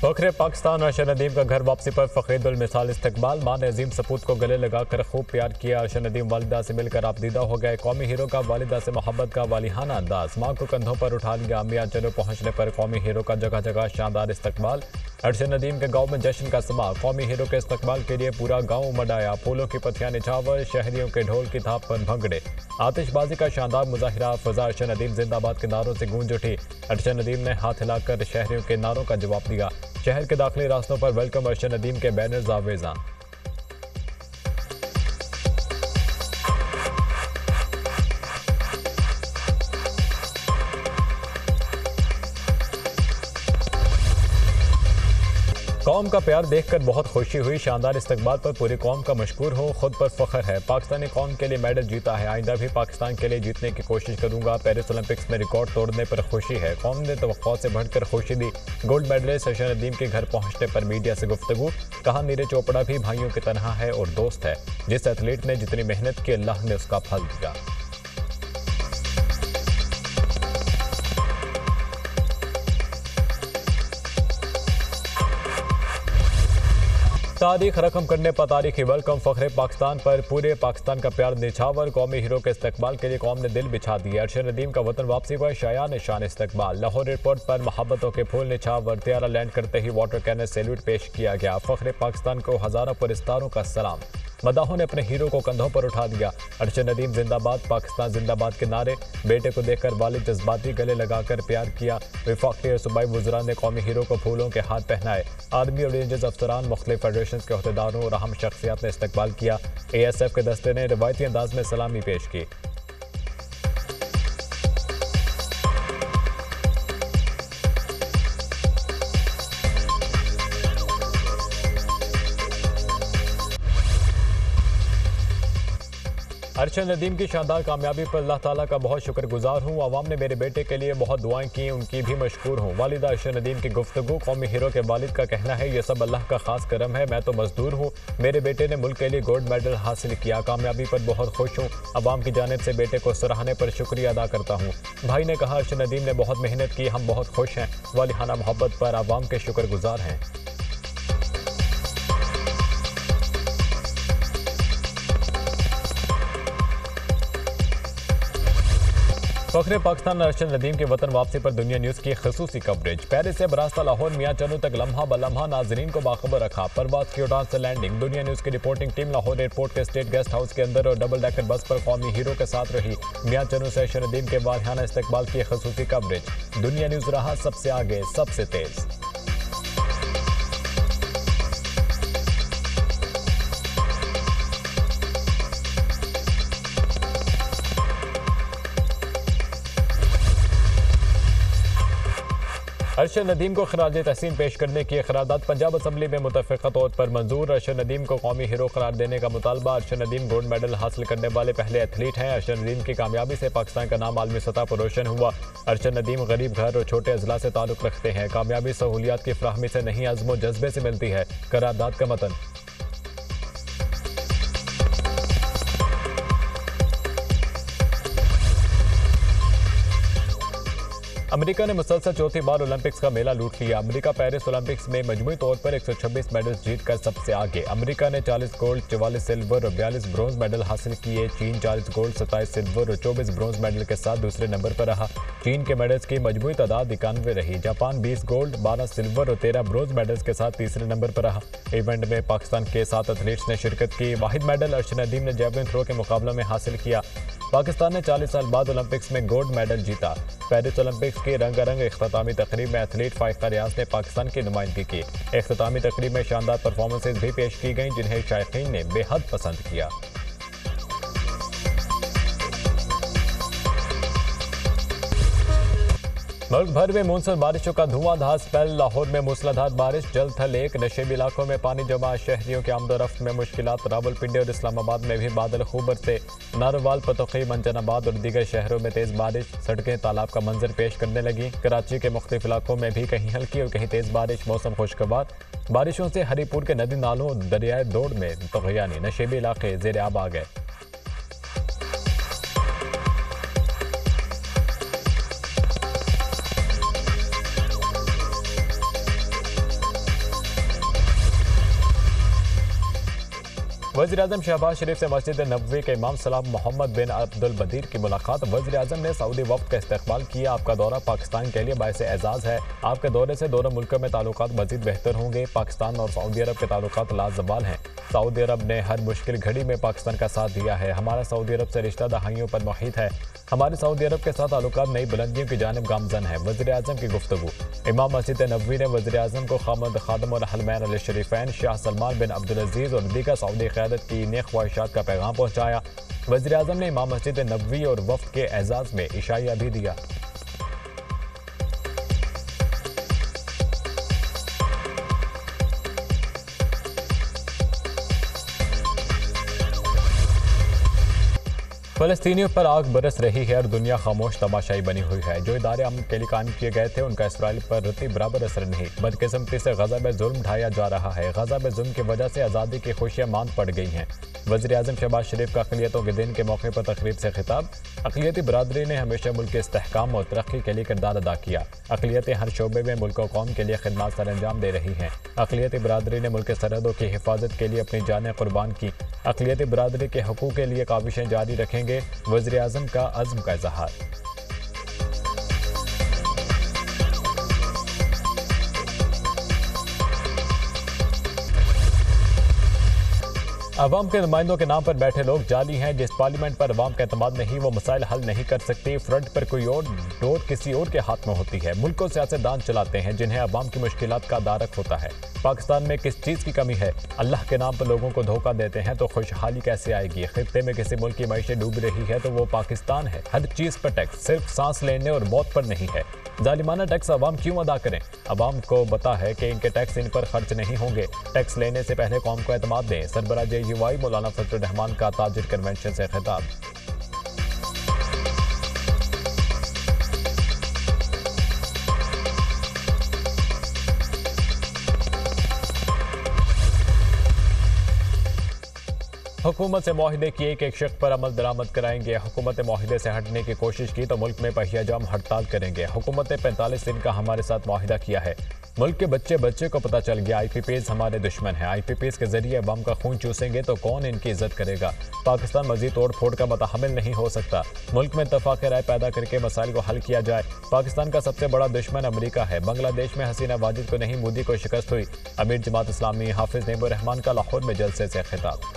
फखरे पाकिस्तान अर्शद नदीम का घर वापसी पर फखरीदुल मिसाल इस्तकबाल। मां ने अजीम सपूत को गले लगाकर खूब प्यार किया। अर्शद नदीम वालिदा से मिलकर आपदीदा हो गए। कौमी हीरो का वालिदा से मोहब्बत का वालिहाना अंदाज। मां को कंधों पर उठा लिया। मियां चलो पहुंचने पर कौमी हीरो का जगह जगह शानदार इस्तकबाल। अर्शद नदीम के गांव में जश्न का समा। कौमी हीरो के इस्तकबाल के लिए पूरा गांव उमड़ आया। फूलों की पत्तियां निछावर, शहरियों के ढोल की थाप पर भंगड़े। आतिशबाजी का शानदार मुजाहिरा। फजा अर्शद नदीम जिंदाबाद के नारों से गूंज उठी। अर्शद नदीम ने हाथ हिलाकर शहरियों के नारों का जवाब दिया। शहर के दाखिली रास्तों पर वेलकम अर्शद नदीम के बैनर्स आवेजा। कौम का प्यार देखकर बहुत खुशी हुई। शानदार इस्तकबाल पर पूरी कौम का मशकूर हो, खुद पर फख्र है। पाकिस्तानी कौम के लिए मेडल जीता है, आइंदा भी पाकिस्तान के लिए जीतने की कोशिश करूंगा। पेरिस ओलंपिक्स में रिकॉर्ड तोड़ने पर खुशी है। कौम ने तवक्कुआत से बढ़कर खुशी दी। गोल्ड मेडलिस्ट अर्शद नदीम के घर पहुंचने पर मीडिया से गुफ्तगू। कहा नीरज चोपड़ा भी भाइयों की तरह है और दोस्त है। जिस एथलीट ने जितनी मेहनत की, अल्लाह ने उसका फल दिया। तारीख रकम करने पर तारीखी वेलकम। फखरे पाकिस्तान पर पूरे पाकिस्तान का प्यार निछावर। कौमी हीरो के इस्तकबाल के लिए कौम ने दिल बिछा दिया। अर्शद नदीम का वतन वापसी पर शायान शान इस्तकबाल। लाहौर एयरपोर्ट पर मोहब्बतों के फूल निछावर। त्यारा लैंड करते ही वाटर कैनन सैल्यूट पेश किया गया। फखरे पाकिस्तान को हजारों पुरस्कारों का सलाम। मदाहों ने अपने हीरो को कंधों पर उठा दिया। अर्शद नदीम जिंदाबाद, पाकिस्तान जिंदाबाद के नारे। बेटे को देखकर वालिद जज्बाती गले लगाकर प्यार किया। वफाकी और सूबाई वुज़रा ने कौमी हीरो को फूलों के हाथ पहनाए। आर्मी और रेंजर्स अफसरान, मुख्तलिफ फेडरेशन के अहदेदारों और अहम शख्सियात ने इस्तकबाल किया। ASF के दस्ते ने रिवायती अंदाज में सलामी पेश की। अर्शद नदीम की शानदार कामयाबी पर अल्लाह ताला का बहुत शुक्रगुजार हूँ। अवाम ने मेरे बेटे के लिए बहुत दुआएं की, उनकी भी मशकूर हूँ। वालिदा अर्शद नदीम की गुफ्तगू। कौमी हीरो के वालिद का कहना है, ये सब अल्लाह का खास करम है, मैं तो मजदूर हूँ। मेरे बेटे ने मुल्क के लिए गोल्ड मेडल हासिल किया। कामयाबी पर बहुत खुश हूँ। अवाम की जानिब से बेटे को सराहने पर शुक्रिया अदा करता हूँ। भाई ने कहा, अर्शद नदीम ने बहुत मेहनत की, हम बहुत खुश हैं। वालिहाना मोहब्बत पर अवाम के शुक्रगुजार हैं। फखरे पाकिस्तान अर्शद नदीम के वतन वापसी पर दुनिया न्यूज़ की खसूसी कवरेज। पेरिस से बरास्ता लाहौर मियां चनू तक लम्हा ब लम्हा नाजरीन को बाखबर रखा। परवाज की उड़ान से लैंडिंग। दुनिया न्यूज़ की रिपोर्टिंग टीम लाहौर एयरपोर्ट के स्टेट गेस्ट हाउस के अंदर और डबल डेकर बस पर कौमी हीरो के साथ रही। मियां चनू से अर्शद नदीम के वालिहाना इस्तकबाल की खसूसी कवरेज। दुनिया न्यूज़ रहा सबसे आगे, सबसे तेज। अर्शद नदीम को खराज तहसीन पेश करने की क़रारदाद पंजाब असम्बली में मुतफ़िक़ा तौर पर मंजूर। अर्शद नदीम को कौमी हीरो करार देने का मुतालबा। अर्शद नदीम गोल्ड मेडल हासिल करने वाले पहले एथलीट हैं। अर्शद नदीम की कामयाबी से पाकिस्तान का नाम आलमी सतह पर रोशन हुआ। अर्शद नदीम गरीब घर और छोटे अजला से ताल्लुक़ रखते हैं। कामयाबी सहूलियात की फ़राहमी से नहीं, अज़्म व जज्बे से मिलती है। करारदाद का मतन। अमेरिका ने मुसलसल चौथी बार ओलंपिक्स का मेला लूट लिया। अमेरिका पेरिस ओलंपिक्स में मजमूई तौर पर 126 मेडल्स जीतकर सबसे आगे। अमेरिका ने 40 गोल्ड, 44 सिल्वर और 42 ब्रॉन्ज मेडल हासिल किए। चीन 40 गोल्ड, 27 सिल्वर और 24 ब्रॉन्ज मेडल के साथ दूसरे नंबर पर रहा। चीन के मेडल्स की मजमूई तादाद 91 रही। जापान 20 गोल्ड, 12 सिल्वर और 13 ब्रॉन्ज मेडल्स के साथ तीसरे नंबर पर रहा। इवेंट में पाकिस्तान के 7 एथलीट्स ने शिरकत की। वाहिद मेडल अर्शद नदीम ने जैवलिन थ्रो के मुकाबले में हासिल किया। पाकिस्तान ने 40 साल बाद ओलंपिक्स में गोल्ड मेडल जीता। पेरिस ओलंपिक्स की रंगारंग इख्तितामी तकरीब में एथलीट फाइका रियाज ने पाकिस्तान की नुमाइंदगी की। इख्तितामी तकरीब में शानदार परफॉर्मेंसेज भी पेश की गईं, जिन्हें शायकीन ने बेहद पसंद किया। मुल्क भर में मूसलाधार बारिशों का धुआंधार स्पेल। लाहौर में मूसलाधार बारिश, जल थल एक। नशेबी इलाकों में पानी जमा, शहरियों के आमदोरफ्त में मुश्किलात। रावलपिंडी और इस्लामाबाद में भी बादल खूब बरसे। नारोवाल, पतोखी, मंजनाबाद और दीगर शहरों में तेज बारिश। सड़कें तालाब का मंजर पेश करने लगी। कराची के मुख्तलिफ इलाकों में भी कहीं हल्की और कहीं तेज बारिश। मौसम खुशगवार। बारिशों से हरीपुर के नदी नालों दरियाए दौड़ में तगयानी। नशेबी इलाके ज़ेर आब आ गए। वज़ीर-ए-आज़म शहबाज शरीफ से मस्जिद नबवी के इमाम सलाम मोहम्मद बिन अब्दुल बदीर की मुलाकात। वज़ीर-ए-आज़म ने सऊदी वफ़द का इस्तकबाल किया। आपका दौरा पाकिस्तान के लिए बाइस एजाज़ है। आपके दौरे से दोनों मुल्कों में ताल्लुकात मज़ीद बेहतर होंगे। पाकिस्तान और सऊदी अरब के ताल्लुकात लाजवाल हैं। सऊदी अरब ने हर मुश्किल घड़ी में पाकिस्तान का साथ दिया है। हमारा सऊदी अरब से रिश्ता दहाइयों पर मुहित है। हमारे सऊदी अरब के साथ ताल्लुकात नई बुलंदियों की जानिब गामजन है। वज़ीर-ए-आज़म की गुफ्तगू। इमाम मस्जिद नबवी ने वज़ीर-ए-आज़म को खादमुल हरमैन अल-शरीफैन शाह सलमान बिन अब्दुल अजीज़ और दीगर सऊदी क़यादत की नेक ख्वाहिशात का पैगाम पहुँचाया। वज़ीर-ए-आज़म ने इमाम मस्जिद नबवी और वफ़द के एजाज़ में इशाइया भी दिया। फ़लस्तीनियों पर आग बरस रही है और दुनिया खामोश तमाशाई बनी हुई है। जो इदारे अमन के लिए कायम किए गए थे उनका इसराइल पर रत्ती बराबर असर नहीं। बदकिस्मती से गजा में जुल्म ढाया जा रहा है। गजा में जुल्म की वजह से आज़ादी की खुशियां मांद पड़ गई हैं। वज़ीर-ए-आज़म शहबाज शरीफ का अक़लियतों के दिन के मौके पर तकरीब से खिताब। अक़लियती बरादरी ने हमेशा मुल्क के इस्तेहकाम और तरक्की के लिए किरदार अदा किया। अक़लियतें हर शोबे में मुल्क और कौम के लिए खिदमत सर अंजाम दे रही हैं। अक़लियती बरादरी ने मुल्क की सरहदों की हिफाजत के लिए अपनी जानें कुर्बान की। अक़लियती बरादरी के हकूक़ के लिए काविशें जारी रखेंगे। वज़ीर-ए-आज़म का अज़्म का इज़हार। अवाम के नुमाइंदों के नाम पर बैठे लोग जाली हैं। जिस पार्लियामेंट पर अवाम का एतमाद नहीं वो मसाइल हल नहीं कर सकती। फ्रंट पर कोई और, डोर किसी और के हाथ में होती है। मुल्क को सियासतदान चलाते हैं जिन्हें अवाम की मुश्किलात का दारक होता है। पाकिस्तान में किस चीज़ की कमी है? अल्लाह के नाम पर लोगों को धोखा देते हैं तो खुशहाली कैसे आएगी? खित्ते में किसी मुल्क की मईशत डूब रही है तो वो पाकिस्तान है। हर चीज़ पर टैक्स, सिर्फ सांस लेने और मौत पर नहीं है। जालिमाना टैक्स अवाम क्यों अदा करें? अवाम को पता है कि इनके टैक्स इन पर खर्च नहीं होंगे। टैक्स लेने से पहले कौम को एतमाद दें। सरबराह JUI मौलाना फजलुर रहमान का ताजिर कन्वेंशन से खिताब। हुकूमत से मुआहिदे की एक शर्त पर अमल दरामद कराएंगे। हुकूमत ने मुआहिदे से हटने की कोशिश की तो मुल्क में पहिया जाम हड़ताल करेंगे। हुकूमत ने 45 दिन का हमारे साथ मुआहिदा किया है। मुल्क के बच्चे को पता चल गया IPPs हमारे दुश्मन हैं। IPPs के जरिए अवाम का खून चूसेंगे तो कौन इनकी इज्जत करेगा? पाकिस्तान मजीद तोड़ फोड़ का मुतहम्मिल नहीं हो सकता। मुल्क में इत्तफाक़ राय पैदा करके मसाइल को हल किया जाए। पाकिस्तान का सबसे बड़ा दुश्मन अमरीका है। बांग्लादेश में हसीना वाजिद को नहीं, मोदी को शिकस्त हुई। अमीर जमात इस्लामी हाफिज नेबुर रहमान का लाहौर में जलसे से खिताब।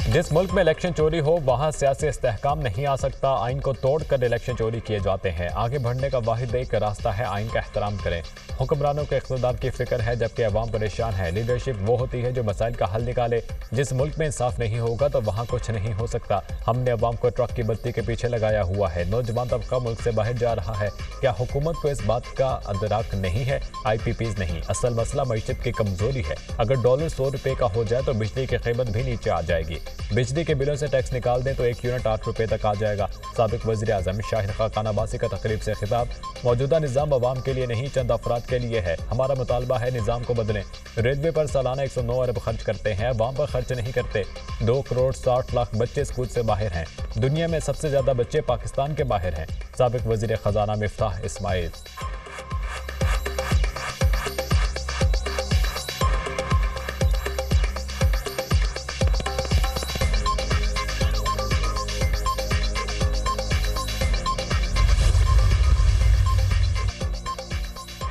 जिस मुल्क में इलेक्शन चोरी हो वहाँ सियासी इस्तेहकाम नहीं आ सकता। आइन को तोड़कर इलेक्शन चोरी किए जाते हैं। आगे बढ़ने का वाहिद एक रास्ता है, आइन का एहतराम करें। हुक्मरानों को इक़्तिदार की फिक्र है जबकि अवाम परेशान है। लीडरशिप वो होती है जो मसाइल का हल निकाले। जिस मुल्क में इंसाफ नहीं होगा तो वहाँ कुछ नहीं हो सकता। हमने अवाम को ट्रक की बत्ती के पीछे लगाया हुआ है। नौजवान तबका मुल्क से बाहर जा रहा है। क्या हुकूमत को इस बात का अदराक नहीं है? IPPs नहीं, असल मसला मईशत की कमजोरी है। अगर डॉलर 100 रुपये का हो जाए तो बिजली की कीमत भी नीचे आ जाएगी। बिजली के बिलों से टैक्स निकाल दें तो 1 यूनिट 8 रुपये तक आ जाएगा। साबिक वज़ीर-ए-आज़म शाहिद खाकान अब्बासी का तकरीब से खिताब। मौजूदा निज़ाम अवाम के लिए नहीं चंद अफराद के लिए है। हमारा मुतालबा है निज़ाम को बदलें। रेलवे पर सालाना 109 अरब खर्च करते हैं, अवाम पर खर्च नहीं करते। 2 करोड़ 60 लाख बच्चे स्कूल से बाहर हैं। दुनिया में सबसे ज़्यादा बच्चे पाकिस्तान के बाहर हैं। साबिक वज़ीर ख़जाना मिफ्ताह इस्माइल।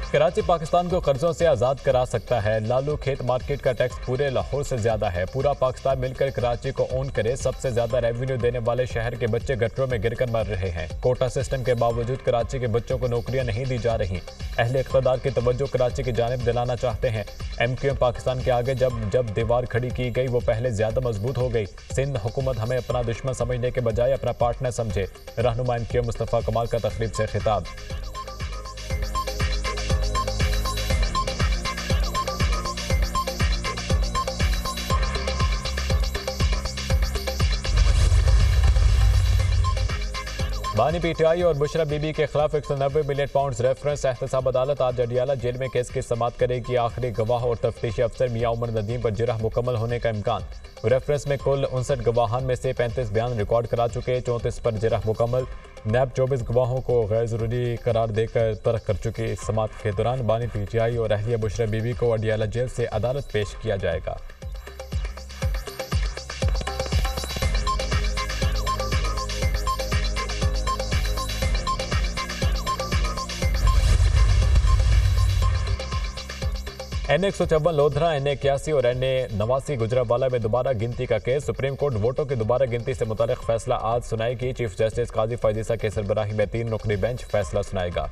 कराची पाकिस्तान को कर्जों से आज़ाद करा सकता है। लालू खेत मार्केट का टैक्स पूरे लाहौर से ज्यादा है। पूरा पाकिस्तान मिलकर कराची को ओन करे। सबसे ज्यादा रेवेन्यू देने वाले शहर के बच्चे गटरों में गिरकर मर रहे हैं। कोटा सिस्टम के बावजूद कराची के बच्चों को नौकरियां नहीं दी जा रही। अहले इक़्तिदार की तवज्जो कराची की जानिब दिलाना चाहते हैं। MQM पाकिस्तान के आगे जब दीवार खड़ी की गई वो पहले ज्यादा मजबूत हो गई। सिंध हुकूमत हमें अपना दुश्मन समझने के बजाय अपना पार्टनर समझे। रहनुमा MQM मुस्तफ़ा कमाल का तकरीब से खिताब। बानी पीटीआई और बुशरा बीबी के खिलाफ 190 मिलियन पाउंड रेफरेंस एहतसाब अदालत आज अडियाला जेल में केस की समाअत करेगी। आखिरी गवाह और तफ्तीशी अफसर मियां उमर नदीम पर जिरह मुकम्मल होने का इम्कान। रेफरेंस में कुल 59 गवाहान में से 35 बयान रिकॉर्ड करा चुके, 34 पर जिरह मुकम्मल। नैब 24 गवाहों को गैर जरूरी करार देकर तर्क कर चुकी। समाअत के दौरान बानी पीटीआई और अहलिया बुशरा बीबी को अडियाला जेल से अदालत पेश किया जाएगा। NA 154 लोधरा, NA 81 और NA 89 गुजरावाला में दोबारा गिनती का केस। सुप्रीम कोर्ट वोटों की दोबारा गिनती से मुतालिक फैसला आज सुनाएगी। चीफ जस्टिस काजी फैजीसा के सरबराही में 3 रुकनी बेंच फैसला सुनाएगा।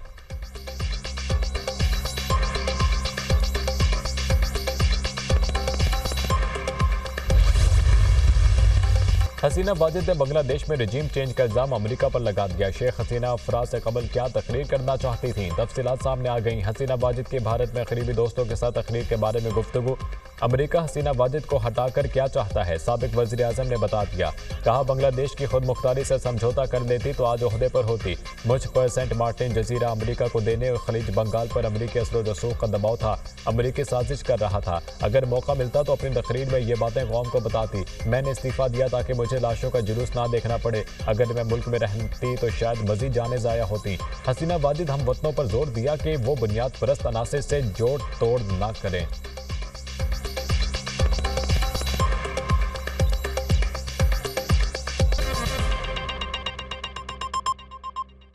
हसीना वाजिद ने बांग्लादेश में रजीम चेंज का इल्जाम अमेरिका पर लगा दिया। शेख हसीना अफराज से कबल क्या तकरीर करना चाहती थीं, तफसीलात सामने आ गई। हसीना वाजिद की भारत में करीबी दोस्तों के साथ तकरीर के बारे में गुफ्तगू। अमेरिका हसीना वाजिद को हटाकर क्या चाहता है, साबिक वज़ीर आज़म ने बता दिया। कहा, बांग्लादेश की खुद मुख्तारी से समझौता कर लेती तो आज ओहदे पर होती। मुझ पर सेंट मार्टिन जजीरा अमेरिका को देने और खलीज बंगाल पर अमेरिकी असर व रसूख का दबाव था। अमेरिकी साजिश कर रहा था। अगर मौका मिलता तो अपनी तकरीर में ये बातें कौम को बताती। मैंने इस्तीफा दिया ताकि मुझे लाशों का जुलूस ना देखना पड़े। अगर मैं मुल्क में रहती तो शायद मजीद जाने ज़ाया होती। हसीना वाजिद हम वतनों पर जोर दिया कि वो बुनियाद परस्त अनासिर से जोड़ तोड़ ना करें।